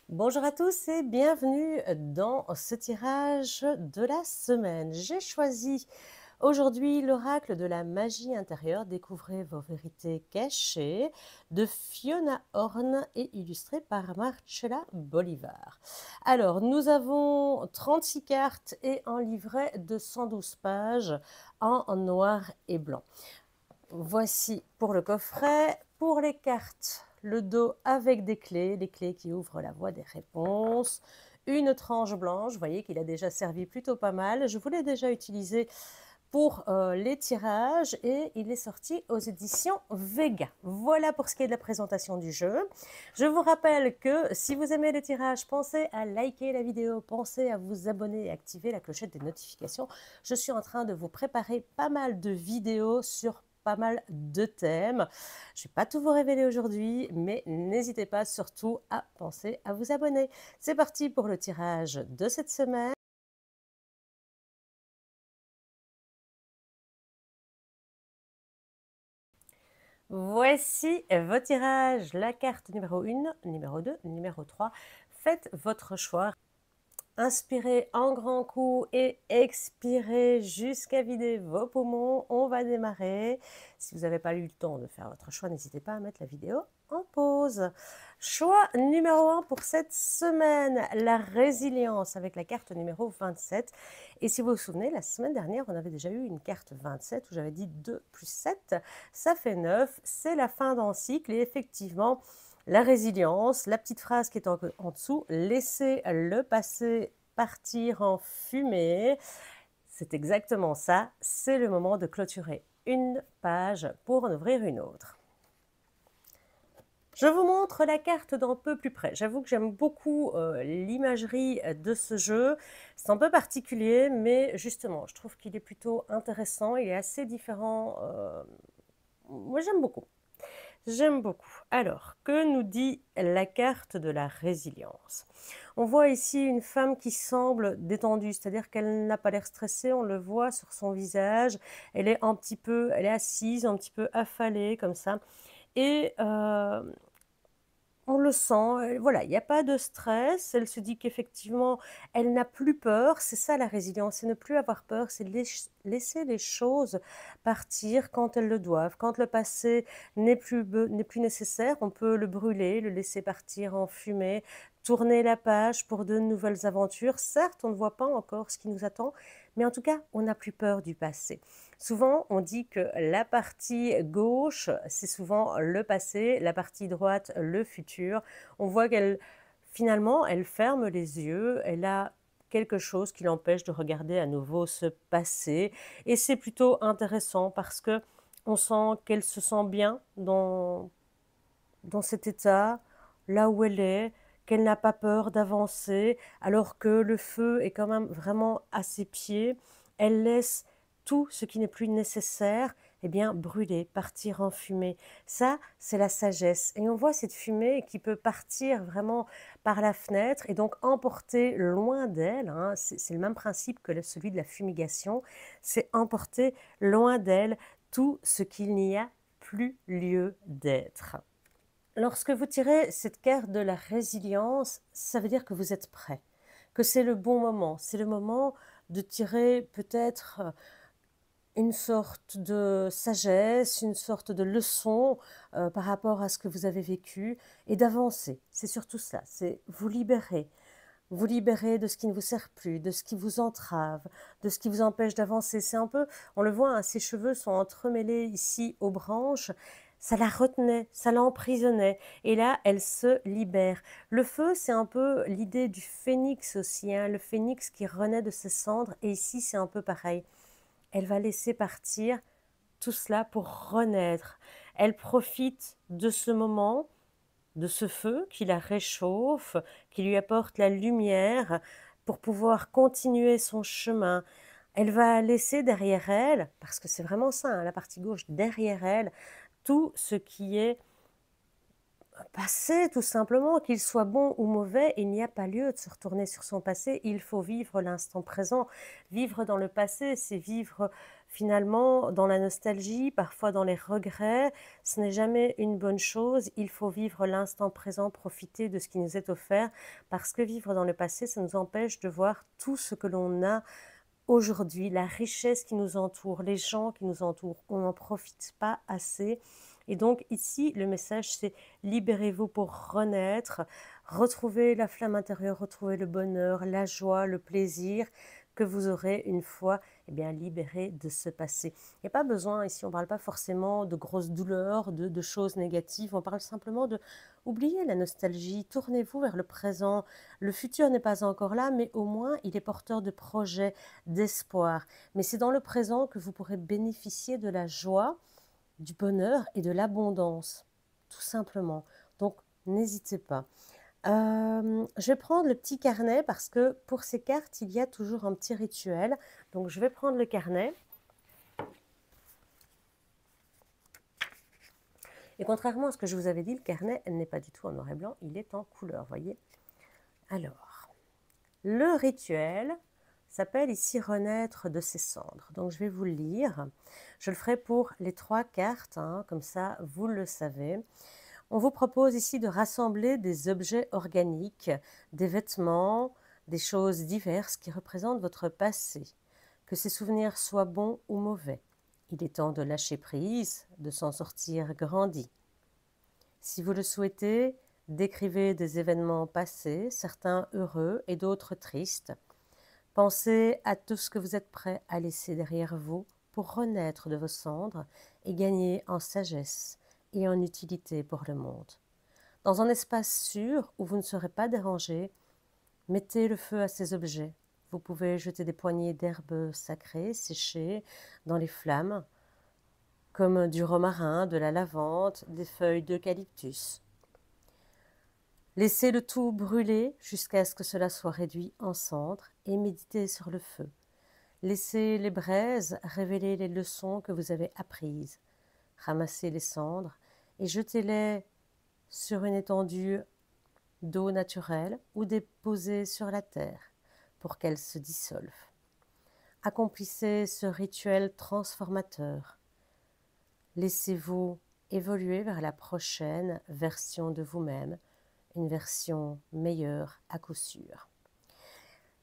Bonjour à tous et bienvenue dans ce tirage de la semaine. J'ai choisi aujourd'hui l'oracle de la magie intérieure, découvrez vos vérités cachées, de Fiona Horn et illustré par Marcella Bolivar. Alors, nous avons 36 cartes et un livret de 112 pages en noir et blanc. Voici pour le coffret. Pour les cartes, le dos avec des clés, les clés qui ouvrent la voie des réponses. Une tranche blanche, vous voyez qu'il a déjà servi plutôt pas mal. Je vous l'ai déjà utilisé pour les tirages et il est sorti aux éditions Vega. Voilà pour ce qui est de la présentation du jeu. Je vous rappelle que si vous aimez les tirages, pensez à liker la vidéo, pensez à vous abonner et activer la clochette des notifications. Je suis en train de vous préparer pas mal de vidéos sur pas mal de thèmes. Je ne vais pas tout vous révéler aujourd'hui, mais n'hésitez pas surtout à penser à vous abonner. C'est parti pour le tirage de cette semaine. Voici vos tirages, la carte numéro 1, numéro 2, numéro 3. Faites votre choix. Inspirez en grand coup et expirez jusqu'à vider vos poumons. On va démarrer. Si vous n'avez pas eu le temps de faire votre choix, n'hésitez pas à mettre la vidéo en pause. Choix numéro 1 pour cette semaine, la résilience avec la carte numéro 27. Et si vous vous souvenez, la semaine dernière, on avait déjà eu une carte 27 où j'avais dit 2 plus 7, ça fait 9. C'est la fin d'un cycle et effectivement, la résilience, la petite phrase qui est en dessous, laissez le passé partir en fumée. C'est exactement ça, c'est le moment de clôturer une page pour en ouvrir une autre. Je vous montre la carte d'un peu plus près. J'avoue que j'aime beaucoup l'imagerie de ce jeu. C'est un peu particulier, mais justement, je trouve qu'il est plutôt intéressant. Il est assez différent. Moi, j'aime beaucoup. J'aime beaucoup. Alors, que nous dit la carte de la résilience? On voit ici une femme qui semble détendue, c'est-à-dire qu'elle n'a pas l'air stressée, on le voit sur son visage. Elle est elle est assise, un petit peu affalée comme ça. Et on le sent, voilà, il n'y a pas de stress. Elle se dit qu'effectivement, elle n'a plus peur. C'est ça la résilience, c'est ne plus avoir peur, c'est laisser les choses partir quand elles le doivent. Quand le passé n'est plus nécessaire, on peut le brûler, le laisser partir en fumée, tourner la page pour de nouvelles aventures. Certes, on ne voit pas encore ce qui nous attend, mais en tout cas, on n'a plus peur du passé. Souvent, on dit que la partie gauche, c'est souvent le passé, la partie droite, le futur. On voit finalement, elle ferme les yeux, elle a quelque chose qui l'empêche de regarder à nouveau ce passé. Et c'est plutôt intéressant parce que on sent qu'elle se sent bien dans cet état, là où elle est, qu'elle n'a pas peur d'avancer, alors que le feu est quand même vraiment à ses pieds. Elle laisse tout ce qui n'est plus nécessaire, eh bien, brûler, partir en fumée. Ça, c'est la sagesse. Et on voit cette fumée qui peut partir vraiment par la fenêtre et donc emporter loin d'elle, hein, c'est le même principe que celui de la fumigation, c'est emporter loin d'elle tout ce qu'il n'y a plus lieu d'être. Lorsque vous tirez cette carte de la résilience, ça veut dire que vous êtes prêt, que c'est le bon moment. C'est le moment de tirer peut-être une sorte de sagesse, une sorte de leçon par rapport à ce que vous avez vécu et d'avancer. C'est surtout ça, c'est vous libérer de ce qui ne vous sert plus, de ce qui vous entrave, de ce qui vous empêche d'avancer. C'est un peu, on le voit, hein, ses cheveux sont entremêlés ici aux branches. Ça la retenait, ça l'emprisonnait. Et là, elle se libère. Le feu, c'est un peu l'idée du phénix aussi, hein, le phénix qui renaît de ses cendres. Et ici, c'est un peu pareil. Elle va laisser partir tout cela pour renaître. Elle profite de ce moment, de ce feu qui la réchauffe, qui lui apporte la lumière pour pouvoir continuer son chemin. Elle va laisser derrière elle, parce que c'est vraiment ça, hein, la partie gauche, derrière elle, tout ce qui est passé tout simplement, qu'il soit bon ou mauvais, il n'y a pas lieu de se retourner sur son passé, il faut vivre l'instant présent. Vivre dans le passé, c'est vivre Finalement, dans la nostalgie, parfois dans les regrets, ce n'est jamais une bonne chose. Il faut vivre l'instant présent, profiter de ce qui nous est offert, parce que vivre dans le passé, ça nous empêche de voir tout ce que l'on a aujourd'hui, la richesse qui nous entoure, les gens qui nous entourent. On n'en profite pas assez. Et donc ici, le message, c'est libérez-vous pour renaître, retrouver la flamme intérieure, retrouver le bonheur, la joie, le plaisir que vous aurez une fois libéré de ce passé. Il n'y a pas besoin, ici on ne parle pas forcément de grosses douleurs, de choses négatives, on parle simplement de oublier la nostalgie, tournez-vous vers le présent. Le futur n'est pas encore là, mais au moins il est porteur de projets, d'espoir. Mais c'est dans le présent que vous pourrez bénéficier de la joie, du bonheur et de l'abondance, tout simplement. Donc, n'hésitez pas. Je vais prendre le petit carnet parce que pour ces cartes, il y a toujours un petit rituel. Donc, je vais prendre le carnet. Et contrairement à ce que je vous avais dit, le carnet, elle n'est pas du tout en noir et blanc, il est en couleur, voyez. Alors, le rituel s'appelle ici renaître de ses cendres. Donc, je vais vous le lire. Je le ferai pour les 3 cartes, hein, comme ça, vous le savez. On vous propose ici de rassembler des objets organiques, des vêtements, des choses diverses qui représentent votre passé, que ces souvenirs soient bons ou mauvais. Il est temps de lâcher prise, de s'en sortir grandi. Si vous le souhaitez, décrivez des événements passés, certains heureux et d'autres tristes. Pensez à tout ce que vous êtes prêt à laisser derrière vous pour renaître de vos cendres et gagner en sagesse et en utilité pour le monde. Dans un espace sûr où vous ne serez pas dérangé, mettez le feu à ces objets. Vous pouvez jeter des poignées d'herbes sacrées séchées dans les flammes, comme du romarin, de la lavande, des feuilles d'eucalyptus. Laissez le tout brûler jusqu'à ce que cela soit réduit en cendres et méditez sur le feu. Laissez les braises révéler les leçons que vous avez apprises. Ramassez les cendres et jetez-les sur une étendue d'eau naturelle ou déposez sur la terre pour qu'elles se dissolvent. Accomplissez ce rituel transformateur. Laissez-vous évoluer vers la prochaine version de vous-même, une version meilleure à coup sûr.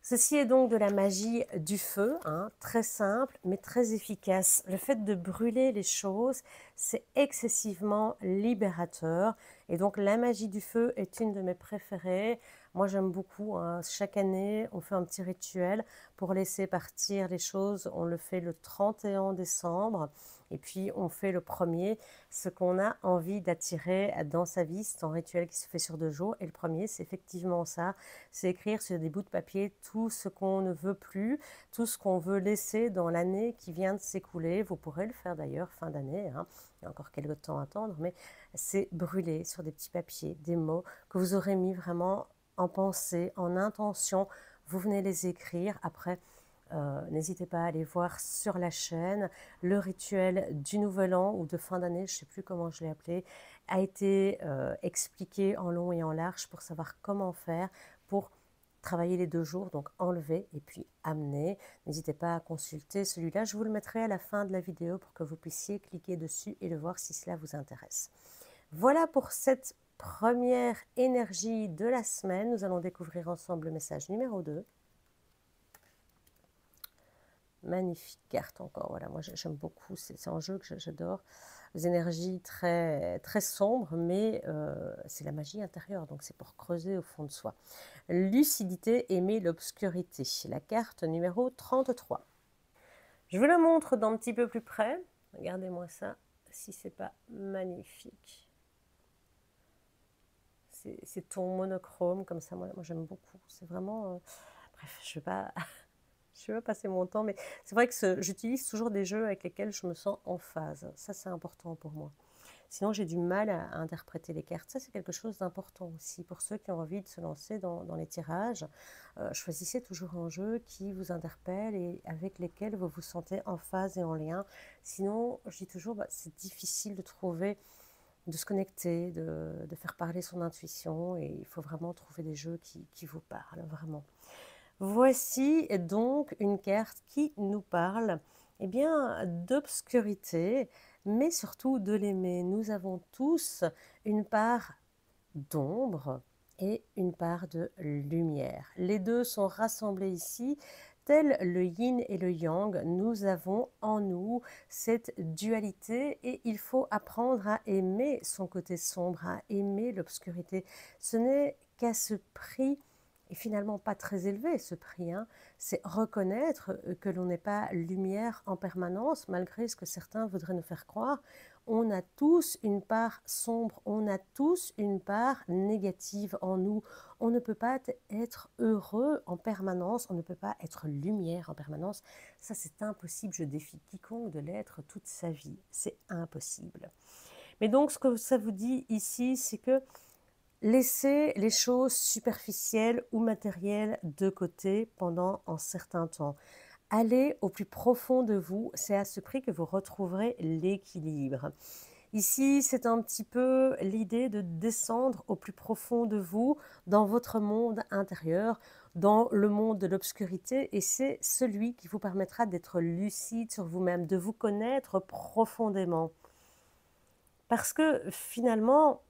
Ceci est donc de la magie du feu, hein, très simple mais très efficace. Le fait de brûler les choses, c'est excessivement libérateur. Et donc la magie du feu est une de mes préférées. Moi j'aime beaucoup, hein. Chaque année on fait un petit rituel pour laisser partir les choses. On le fait le 31 décembre et puis on fait le 1er. Ce qu'on a envie d'attirer dans sa vie, c'est un rituel qui se fait sur 2 jours. Et le premier, c'est effectivement ça, c'est écrire sur des bouts de papier tout ce qu'on ne veut plus, tout ce qu'on veut laisser dans l'année qui vient de s'écouler. Vous pourrez le faire d'ailleurs fin d'année, hein. Il y a encore quelques temps à attendre, mais c'est brûler sur des petits papiers des mots que vous aurez mis vraiment en pensée, en intention. Vous venez les écrire. Après, n'hésitez pas à aller voir sur la chaîne. Le rituel du Nouvel An ou de fin d'année, je ne sais plus comment je l'ai appelé, a été expliqué en long et en large pour savoir comment faire pour travailler les 2 jours, donc enlever et puis amener. N'hésitez pas à consulter celui-là. Je vous le mettrai à la fin de la vidéo pour que vous puissiez cliquer dessus et le voir si cela vous intéresse. Voilà pour cette première énergie de la semaine. Nous allons découvrir ensemble le message numéro 2. Magnifique carte encore, voilà, moi j'aime beaucoup, c'est un jeu que j'adore. Les énergies très, très sombres, mais c'est la magie intérieure, donc c'est pour creuser au fond de soi. Lucidité, aimer l'obscurité, la carte numéro 33. Je vous la montre d'un petit peu plus près, regardez-moi ça, si c'est pas magnifique. C'est ton monochrome, comme ça, moi j'aime beaucoup, c'est vraiment... bref, je ne vais pas... Je vais passer mon temps, mais c'est vrai que j'utilise toujours des jeux avec lesquels je me sens en phase. Ça, c'est important pour moi. Sinon, j'ai du mal à interpréter les cartes. Ça, c'est quelque chose d'important aussi. Pour ceux qui ont envie de se lancer dans les tirages, choisissez toujours un jeu qui vous interpelle et avec lesquels vous vous sentez en phase et en lien. Sinon, je dis toujours, c'est difficile de trouver, de se connecter, de faire parler son intuition. Et il faut vraiment trouver des jeux qui vous parlent, vraiment. Voici donc une carte qui nous parle eh bien, d'obscurité, mais surtout de l'aimer. Nous avons tous une part d'ombre et une part de lumière. Les deux sont rassemblés ici, tel le yin et le yang. Nous avons en nous cette dualité et il faut apprendre à aimer son côté sombre, à aimer l'obscurité. Ce n'est qu'à ce prix, et finalement pas très élevé ce prix, hein, c'est reconnaître que l'on n'est pas lumière en permanence, malgré ce que certains voudraient nous faire croire. On a tous une part sombre, on a tous une part négative en nous. On ne peut pas être heureux en permanence, on ne peut pas être lumière en permanence. Ça, c'est impossible. Je défie quiconque de l'être toute sa vie. C'est impossible. Mais donc, ce que ça vous dit ici, c'est que laissez les choses superficielles ou matérielles de côté pendant un certain temps. Allez au plus profond de vous, c'est à ce prix que vous retrouverez l'équilibre. Ici, c'est un petit peu l'idée de descendre au plus profond de vous, dans votre monde intérieur, dans le monde de l'obscurité, et c'est celui qui vous permettra d'être lucide sur vous-même, de vous connaître profondément. Parce que finalement,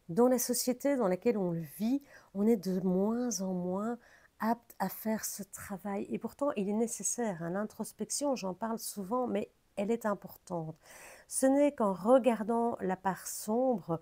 dans la société dans laquelle on vit, on est de moins en moins apte à faire ce travail. Et pourtant, il est nécessaire. Hein. L'introspection, j'en parle souvent, mais elle est importante. Ce n'est qu'en regardant la part sombre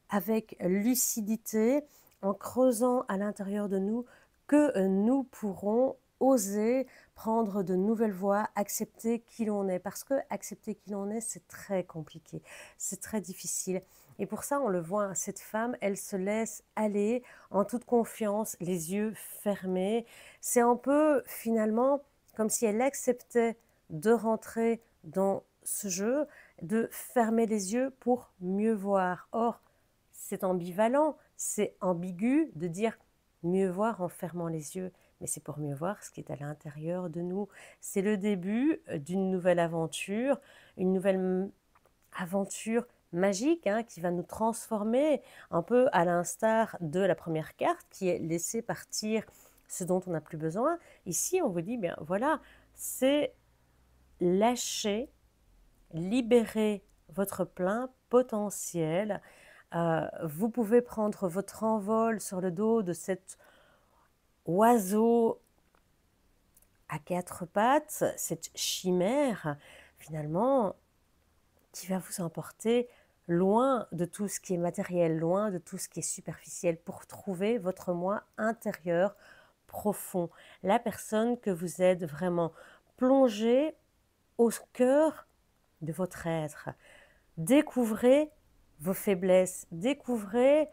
avec lucidité, en creusant à l'intérieur de nous, que nous pourrons oser prendre de nouvelles voies, accepter qui l'on est. Parce que accepter qui l'on est, c'est très compliqué, c'est très difficile. Et pour ça, on le voit, cette femme, elle se laisse aller en toute confiance, les yeux fermés. C'est un peu, finalement, comme si elle acceptait de rentrer dans ce jeu, de fermer les yeux pour mieux voir. Or, c'est ambivalent, c'est ambigu de dire mieux voir en fermant les yeux, mais c'est pour mieux voir ce qui est à l'intérieur de nous. C'est le début d'une nouvelle aventure, une nouvelle aventure magique hein, qui va nous transformer un peu à l'instar de la première carte qui est laisser partir ce dont on n'a plus besoin. Ici, on vous dit, bien voilà, c'est lâcher, libérer votre plein potentiel. Vous pouvez prendre votre envol sur le dos de cet oiseau à quatre pattes, cette chimère, finalement, qui va vous emporter loin de tout ce qui est matériel, loin de tout ce qui est superficiel, pour trouver votre moi intérieur profond, la personne que vous êtes vraiment. Plongez au cœur de votre être. Découvrez vos faiblesses, découvrez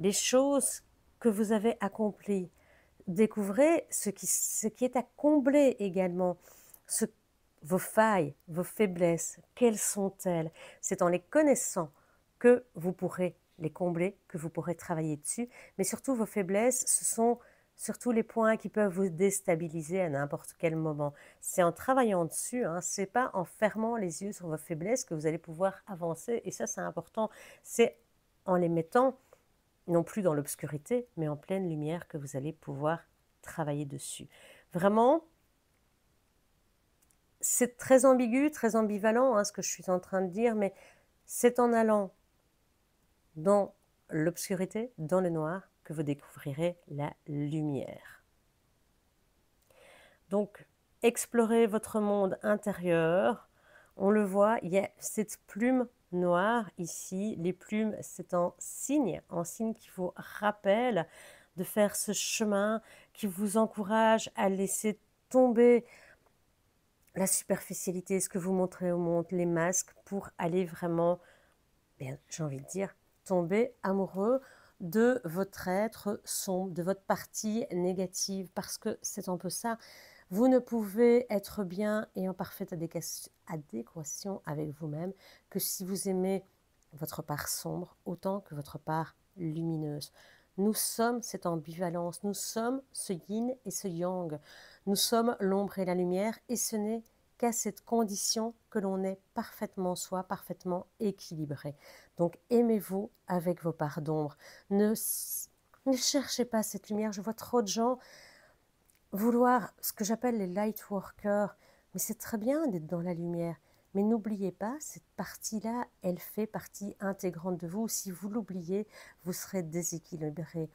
les choses que vous avez accomplies, découvrez ce qui est à combler également, vos failles, vos faiblesses, quelles sont-elles? C'est en les connaissant que vous pourrez les combler, que vous pourrez travailler dessus, mais surtout vos faiblesses, ce sont surtout les points qui peuvent vous déstabiliser à n'importe quel moment. C'est en travaillant dessus, hein, c'est pas en fermant les yeux sur vos faiblesses que vous allez pouvoir avancer, et ça c'est important, c'est en les mettant non plus dans l'obscurité, mais en pleine lumière que vous allez pouvoir travailler dessus. Vraiment, c'est très ambigu, très ambivalent hein, ce que je suis en train de dire, mais c'est en allant dans l'obscurité, dans le noir, que vous découvrirez la lumière. Donc, explorez votre monde intérieur. On le voit, il y a cette plume noire ici. Les plumes, c'est en signe qui vous rappelle de faire ce chemin, qui vous encourage à laisser tomber la superficialité, ce que vous montrez au monde, les masques, pour aller vraiment, j'ai envie de dire, tomber amoureux de votre être sombre, de votre partie négative, parce que c'est un peu ça. Vous ne pouvez être bien et en parfaite adéquation avec vous-même que si vous aimez votre part sombre autant que votre part lumineuse. Nous sommes cette ambivalence, nous sommes ce yin et ce yang, nous sommes l'ombre et la lumière, et ce n'est qu'à cette condition que l'on est parfaitement soi, parfaitement équilibré. Donc aimez-vous avec vos parts d'ombre. Ne cherchez pas cette lumière. Je vois trop de gens vouloir ce que j'appelle les light workers, mais c'est très bien d'être dans la lumière. Mais n'oubliez pas, cette partie-là, elle fait partie intégrante de vous. Si vous l'oubliez, vous serez déséquilibré.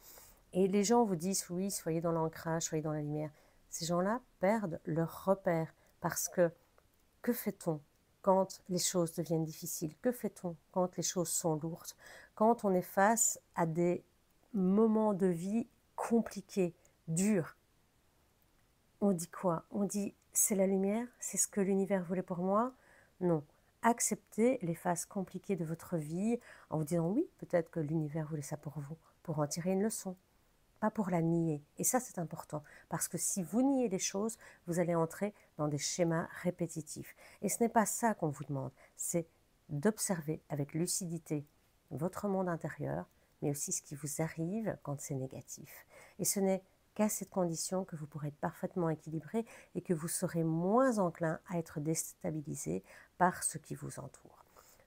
Et les gens vous disent, oui, soyez dans l'ancrage, soyez dans la lumière. Ces gens-là perdent leur repère parce que fait-on quand les choses deviennent difficiles? Que fait-on quand les choses sont lourdes? Quand on est face à des moments de vie compliqués, durs, on dit quoi? On dit c'est la lumière, c'est ce que l'univers voulait pour moi? Non. Acceptez les phases compliquées de votre vie en vous disant oui, peut-être que l'univers voulait ça pour vous, pour en tirer une leçon, pas pour la nier. Et ça, c'est important, parce que si vous niez les choses, vous allez entrer dans des schémas répétitifs. Et ce n'est pas ça qu'on vous demande, c'est d'observer avec lucidité votre monde intérieur, mais aussi ce qui vous arrive quand c'est négatif. Et ce n'est qu'à cette condition que vous pourrez être parfaitement équilibré et que vous serez moins enclin à être déstabilisé par ce qui vous entoure.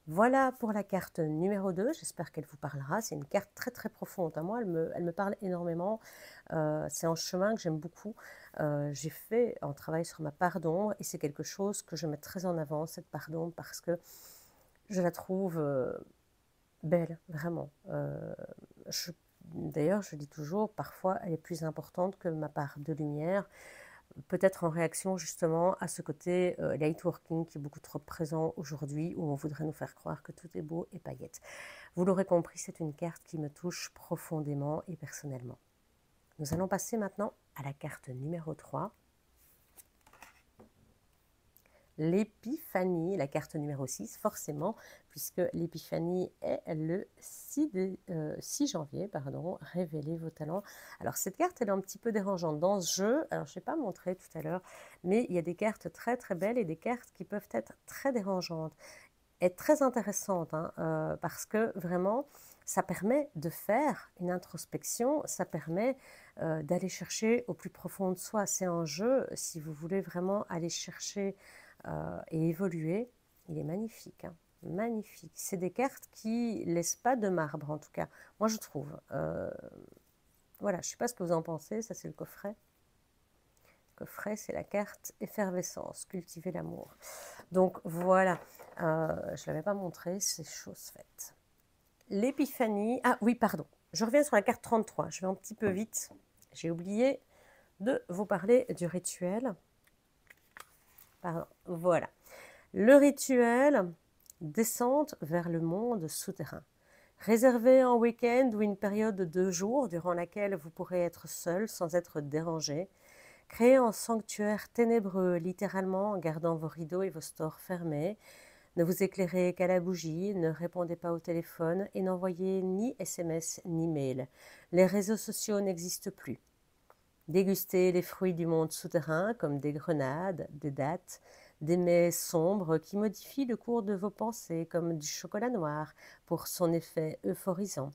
Voilà pour la carte numéro 2, j'espère qu'elle vous parlera. C'est une carte très très profonde. À moi, elle me parle énormément. C'est un chemin que j'aime beaucoup. J'ai fait un travail sur ma part d'ombre et c'est quelque chose que je mets très en avant, cette part d'ombre, parce que je la trouve belle, vraiment. D'ailleurs, je dis toujours, parfois, elle est plus importante que ma part de lumière, peut-être en réaction justement à ce côté light working qui est beaucoup trop présent aujourd'hui, où on voudrait nous faire croire que tout est beau et paillettes. Vous l'aurez compris, c'est une carte qui me touche profondément et personnellement. Nous allons passer maintenant à la carte numéro 3. L'épiphanie, la carte numéro 6, forcément, puisque l'épiphanie est le 6 janvier, pardon, révélez vos talents. Alors cette carte, elle est un petit peu dérangeante dans ce jeu, alors je ne l'ai pas montré tout à l'heure, mais il y a des cartes très très belles et des cartes qui peuvent être très dérangeantes et très intéressantes, hein, parce que vraiment, ça permet de faire une introspection, ça permet d'aller chercher au plus profond de soi. C'est un jeu, si vous voulez vraiment aller chercher et évoluer, il est magnifique, hein, magnifique. C'est des cartes qui laissent pas de marbre en tout cas, moi je trouve. Voilà, je ne sais pas ce que vous en pensez, ça c'est le coffret. Le coffret, c'est la carte effervescence, cultiver l'amour. Donc voilà, je ne l'avais pas montré, c'est chose faite. L'épiphanie, ah oui pardon, je reviens sur la carte 33, je vais un petit peu vite, j'ai oublié de vous parler du rituel. Pardon, voilà. Le rituel, descente vers le monde souterrain. Réservé un week-end ou une période de 2 jours durant laquelle vous pourrez être seul sans être dérangé. Créez un sanctuaire ténébreux, littéralement en gardant vos rideaux et vos stores fermés. Ne vous éclairez qu'à la bougie, ne répondez pas au téléphone et n'envoyez ni SMS ni mail. Les réseaux sociaux n'existent plus. Dégustez les fruits du monde souterrain comme des grenades, des dattes, des mets sombres qui modifient le cours de vos pensées comme du chocolat noir pour son effet euphorisant.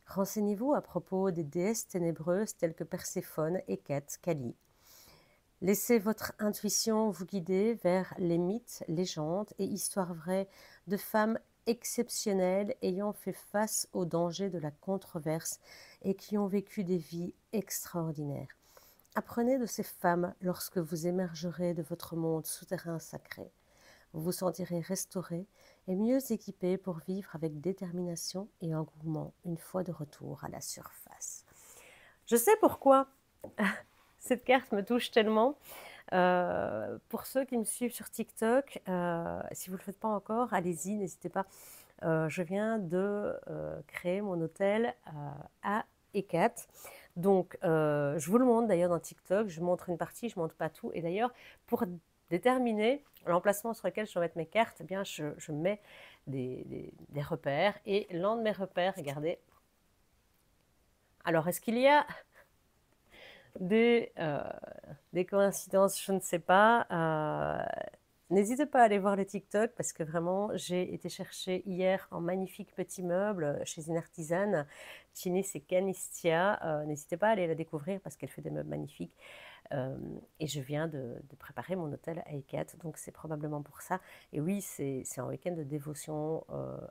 Renseignez-vous à propos des déesses ténébreuses telles que Perséphone, Hécate, Kali. Laissez votre intuition vous guider vers les mythes, légendes et histoires vraies de femmes exceptionnelles ayant fait face aux dangers de la controverse et qui ont vécu des vies extraordinaires. Apprenez de ces femmes lorsque vous émergerez de votre monde souterrain sacré. Vous vous sentirez restauré et mieux équipé pour vivre avec détermination et engouement une fois de retour à la surface. Je sais pourquoi cette carte me touche tellement. Pour ceux qui me suivent sur TikTok, si vous ne le faites pas encore, allez-y, n'hésitez pas. Je viens de créer mon hôtel à Hécate. Donc, je vous le montre d'ailleurs dans TikTok. Je montre une partie, je ne montre pas tout. Et d'ailleurs, pour déterminer l'emplacement sur lequel je vais mettre mes cartes, eh bien, je mets des repères. Et l'un de mes repères, regardez. Alors, est-ce qu'il y a des coïncidences? Je ne sais pas. N'hésitez pas à aller voir le TikTok parce que vraiment, j'ai été chercher hier un magnifique petit meuble chez une artisane, Chinis et Canistia. N'hésitez pas à aller la découvrir parce qu'elle fait des meubles magnifiques. Et je viens de préparer mon hôtel à Hécate, donc c'est probablement pour ça. Et oui, c'est un week-end de dévotion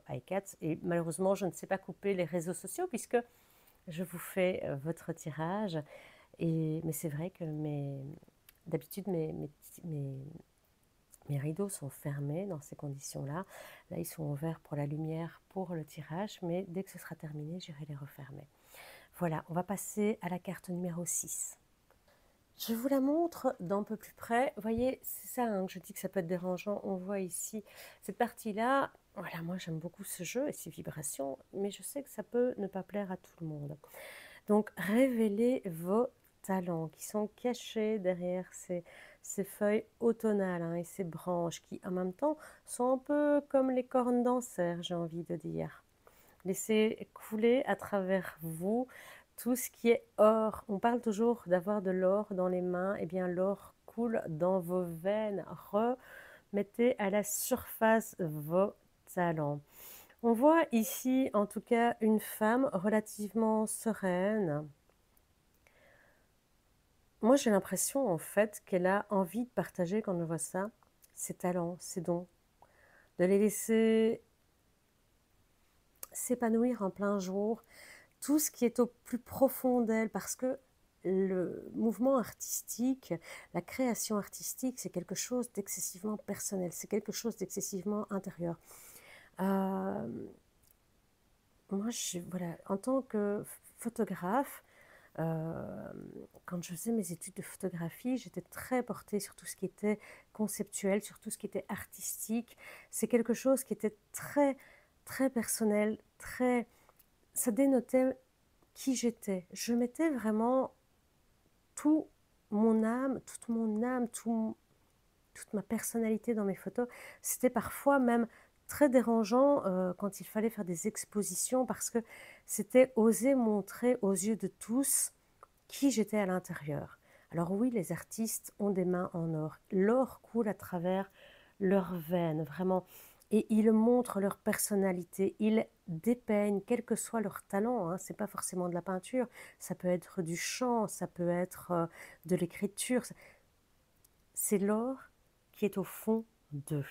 à Hécate. Et malheureusement, je ne sais pas couper les réseaux sociaux puisque je vous fais votre tirage. Mais c'est vrai que d'habitude, mes rideaux sont fermés dans ces conditions-là. Là, ils sont ouverts pour la lumière, pour le tirage, mais dès que ce sera terminé, j'irai les refermer. Voilà, on va passer à la carte numéro 6. Je vous la montre d'un peu plus près. Vous voyez, c'est ça hein, que je dis que ça peut être dérangeant. On voit ici cette partie-là. Voilà, moi j'aime beaucoup ce jeu et ces vibrations, mais je sais que ça peut ne pas plaire à tout le monde. Donc, révélez vos talents qui sont cachés derrière ces feuilles automnales hein, et ces branches qui, en même temps, sont un peu comme les cornes d'Ancers, j'ai envie de dire. Laissez couler à travers vous tout ce qui est or. On parle toujours d'avoir de l'or dans les mains. Eh bien, l'or coule dans vos veines. Remettez à la surface vos talents. On voit ici, en tout cas, une femme relativement sereine. Moi, j'ai l'impression, en fait, qu'elle a envie de partager, quand on voit ça, ses talents, ses dons, de les laisser s'épanouir en plein jour, tout ce qui est au plus profond d'elle, parce que le mouvement artistique, la création artistique, c'est quelque chose d'excessivement personnel, c'est quelque chose d'excessivement intérieur. Moi, voilà, en tant que photographe, quand je faisais mes études de photographie, j'étais très portée sur tout ce qui était conceptuel, sur tout ce qui était artistique. C'est quelque chose qui était très, très personnel, ça dénotait qui j'étais. Je mettais vraiment tout toute mon âme, toute ma personnalité dans mes photos. C'était parfois même très dérangeant quand il fallait faire des expositions parce que c'était oser montrer aux yeux de tous qui j'étais à l'intérieur. Alors oui, les artistes ont des mains en or. L'or coule à travers leurs veines, vraiment. Et ils montrent leur personnalité, ils dépeignent, quel que soit leur talent. Hein. Ce n'est pas forcément de la peinture, ça peut être du chant, ça peut être de l'écriture. C'est l'or qui est au fond d'eux.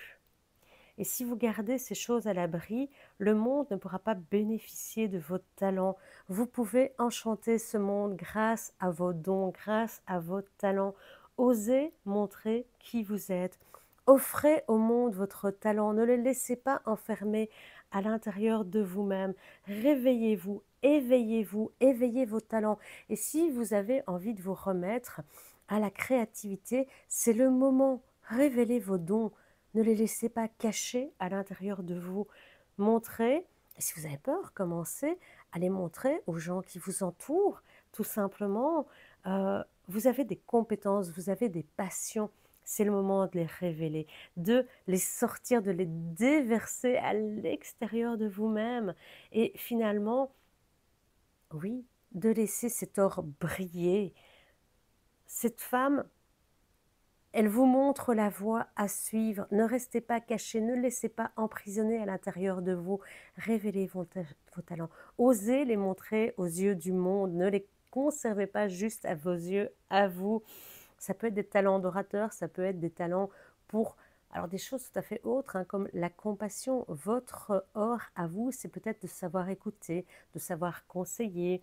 Et si vous gardez ces choses à l'abri, le monde ne pourra pas bénéficier de vos talents. Vous pouvez enchanter ce monde grâce à vos dons, grâce à vos talents. Osez montrer qui vous êtes. Offrez au monde votre talent. Ne le laissez pas enfermer à l'intérieur de vous-même. Réveillez-vous, éveillez-vous, éveillez vos talents. Et si vous avez envie de vous remettre à la créativité, c'est le moment. Révélez vos dons. Ne les laissez pas cachés à l'intérieur de vous. Montrez, et si vous avez peur, commencez à les montrer aux gens qui vous entourent. Tout simplement, vous avez des compétences, vous avez des passions. C'est le moment de les révéler, de les sortir, de les déverser à l'extérieur de vous-même. Et finalement, oui, de laisser cet or briller. Cette femme, elle vous montre la voie à suivre. Ne restez pas cachés, ne laissez pas emprisonner à l'intérieur de vous. Révélez vos talents. Osez les montrer aux yeux du monde. Ne les conservez pas juste à vos yeux, à vous. Ça peut être des talents d'orateur, ça peut être des talents pour... Alors des choses tout à fait autres, hein, comme la compassion. Votre or à vous, c'est peut-être de savoir écouter, de savoir conseiller.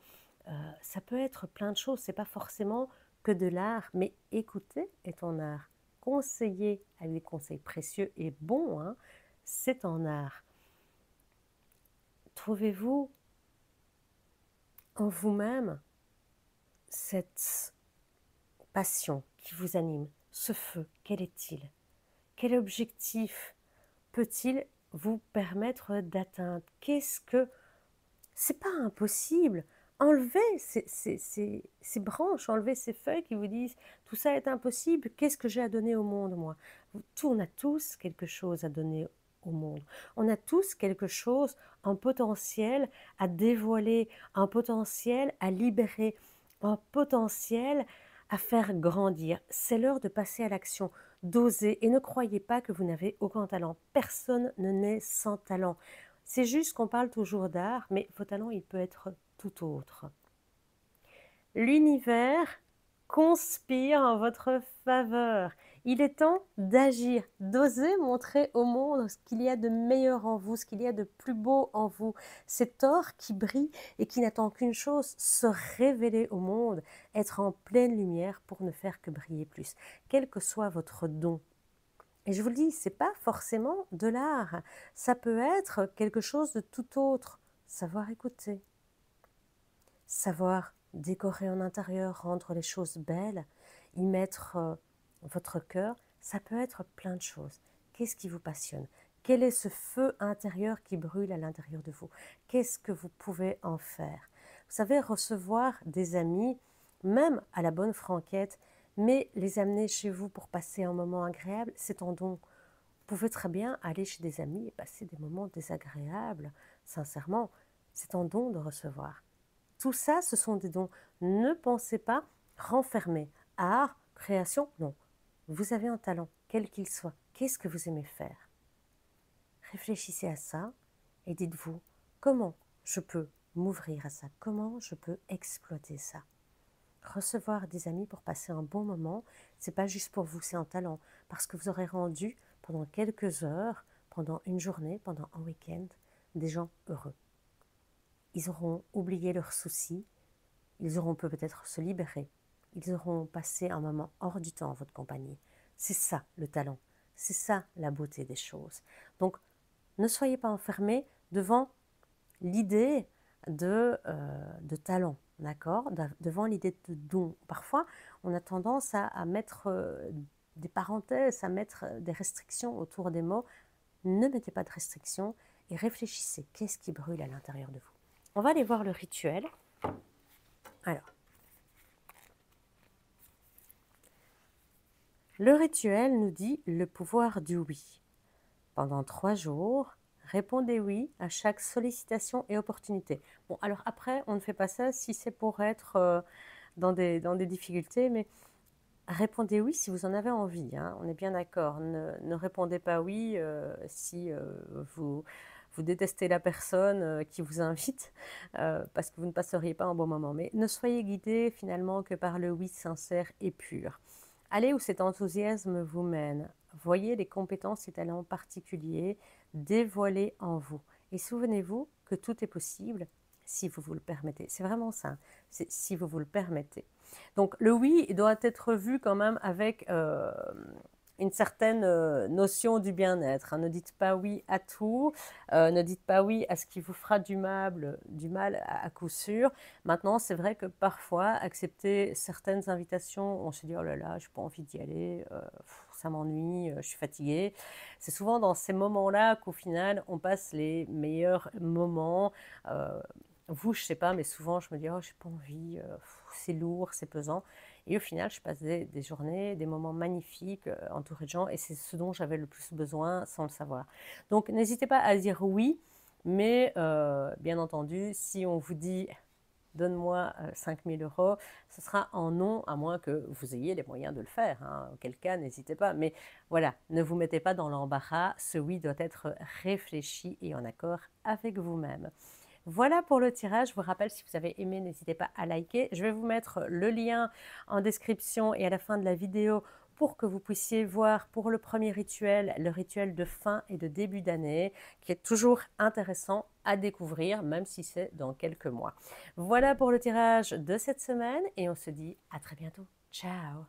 Ça peut être plein de choses. C'est pas forcément que de l'art, mais écouter est en art. Conseiller avec des conseils précieux et bons, hein, c'est en art. Trouvez-vous en vous-même cette passion qui vous anime, ce feu, quel est-il? Quel objectif peut-il vous permettre d'atteindre? Qu'est-ce que... C'est pas impossible. Enlevez ces branches, enlevez ces feuilles qui vous disent tout ça est impossible, qu'est-ce que j'ai à donner au monde, moi? On a tous quelque chose à donner au monde. On a tous quelque chose, un potentiel à dévoiler, un potentiel à libérer, un potentiel à faire grandir. C'est l'heure de passer à l'action, d'oser. Et ne croyez pas que vous n'avez aucun talent. Personne ne naît sans talent. C'est juste qu'on parle toujours d'art, mais vos talents, il peut être tout autre. L'univers conspire en votre faveur. Il est temps d'agir, d'oser montrer au monde ce qu'il y a de meilleur en vous, ce qu'il y a de plus beau en vous. Cet or qui brille et qui n'attend qu'une chose, se révéler au monde, être en pleine lumière pour ne faire que briller plus, quel que soit votre don. Et je vous le dis, c'est pas forcément de l'art. Ça peut être quelque chose de tout autre. Savoir écouter, savoir décorer en intérieur, rendre les choses belles, y mettre votre cœur, ça peut être plein de choses. Qu'est-ce qui vous passionne? Quel est ce feu intérieur qui brûle à l'intérieur de vous? Qu'est-ce que vous pouvez en faire? Vous savez, recevoir des amis, même à la bonne franquette, mais les amener chez vous pour passer un moment agréable, c'est un don. Vous pouvez très bien aller chez des amis et passer des moments désagréables. Sincèrement, c'est un don de recevoir. Tout ça, ce sont des dons. Ne pensez pas renfermer. Art, création, non. Vous avez un talent, quel qu'il soit. Qu'est-ce que vous aimez faire? Réfléchissez à ça et dites-vous, comment je peux m'ouvrir à ça? Comment je peux exploiter ça? Recevoir des amis pour passer un bon moment, c'est pas juste pour vous, c'est un talent. Parce que vous aurez rendu pendant quelques heures, pendant une journée, pendant un week-end, des gens heureux. Ils auront oublié leurs soucis, ils auront peut-être se libérer, ils auront passé un moment hors du temps en votre compagnie. C'est ça le talent, c'est ça la beauté des choses. Donc, ne soyez pas enfermés devant l'idée de talent, d'accord? Devant l'idée de don. Parfois, on a tendance à mettre des parenthèses, à mettre des restrictions autour des mots. Ne mettez pas de restrictions et réfléchissez. Qu'est-ce qui brûle à l'intérieur de vous? On va aller voir le rituel. Alors, le rituel nous dit le pouvoir du oui. Pendant 3 jours, répondez oui à chaque sollicitation et opportunité. Bon, alors après, on ne fait pas ça si c'est pour être dans des difficultés, mais répondez oui si vous en avez envie, hein, on est bien d'accord. Ne répondez pas oui si vous détestez la personne qui vous invite parce que vous ne passeriez pas un bon moment. Mais ne soyez guidés finalement que par le oui sincère et pur. Allez où cet enthousiasme vous mène. Voyez les compétences et talents particuliers dévoilés en vous. Et souvenez-vous que tout est possible si vous vous le permettez. C'est vraiment ça, c'est si vous vous le permettez. Donc le oui doit être vu quand même avec une certaine notion du bien-être. Hein. Ne dites pas oui à tout, ne dites pas oui à ce qui vous fera du mal à coup sûr. Maintenant, c'est vrai que parfois, accepter certaines invitations, on se dit « oh là là, je n'ai pas envie d'y aller, ça m'ennuie, je suis fatiguée ». C'est souvent dans ces moments-là qu'au final, on passe les meilleurs moments. Vous, je ne sais pas, mais souvent, je me dis « oh, je n'ai pas envie, c'est lourd, c'est pesant ». Et au final, je passe des journées, des moments magnifiques entourés de gens et c'est ce dont j'avais le plus besoin sans le savoir. Donc, n'hésitez pas à dire oui, mais bien entendu, si on vous dit donne-moi 5 000 €, ce sera en non, à moins que vous ayez les moyens de le faire. Hein. Auquel cas, n'hésitez pas. Mais voilà, ne vous mettez pas dans l'embarras. Ce oui doit être réfléchi et en accord avec vous-même. Voilà pour le tirage. Je vous rappelle, si vous avez aimé, n'hésitez pas à liker. Je vais vous mettre le lien en description et à la fin de la vidéo pour que vous puissiez voir pour le premier rituel, le rituel de fin et de début d'année, qui est toujours intéressant à découvrir, même si c'est dans quelques mois. Voilà pour le tirage de cette semaine et on se dit à très bientôt. Ciao!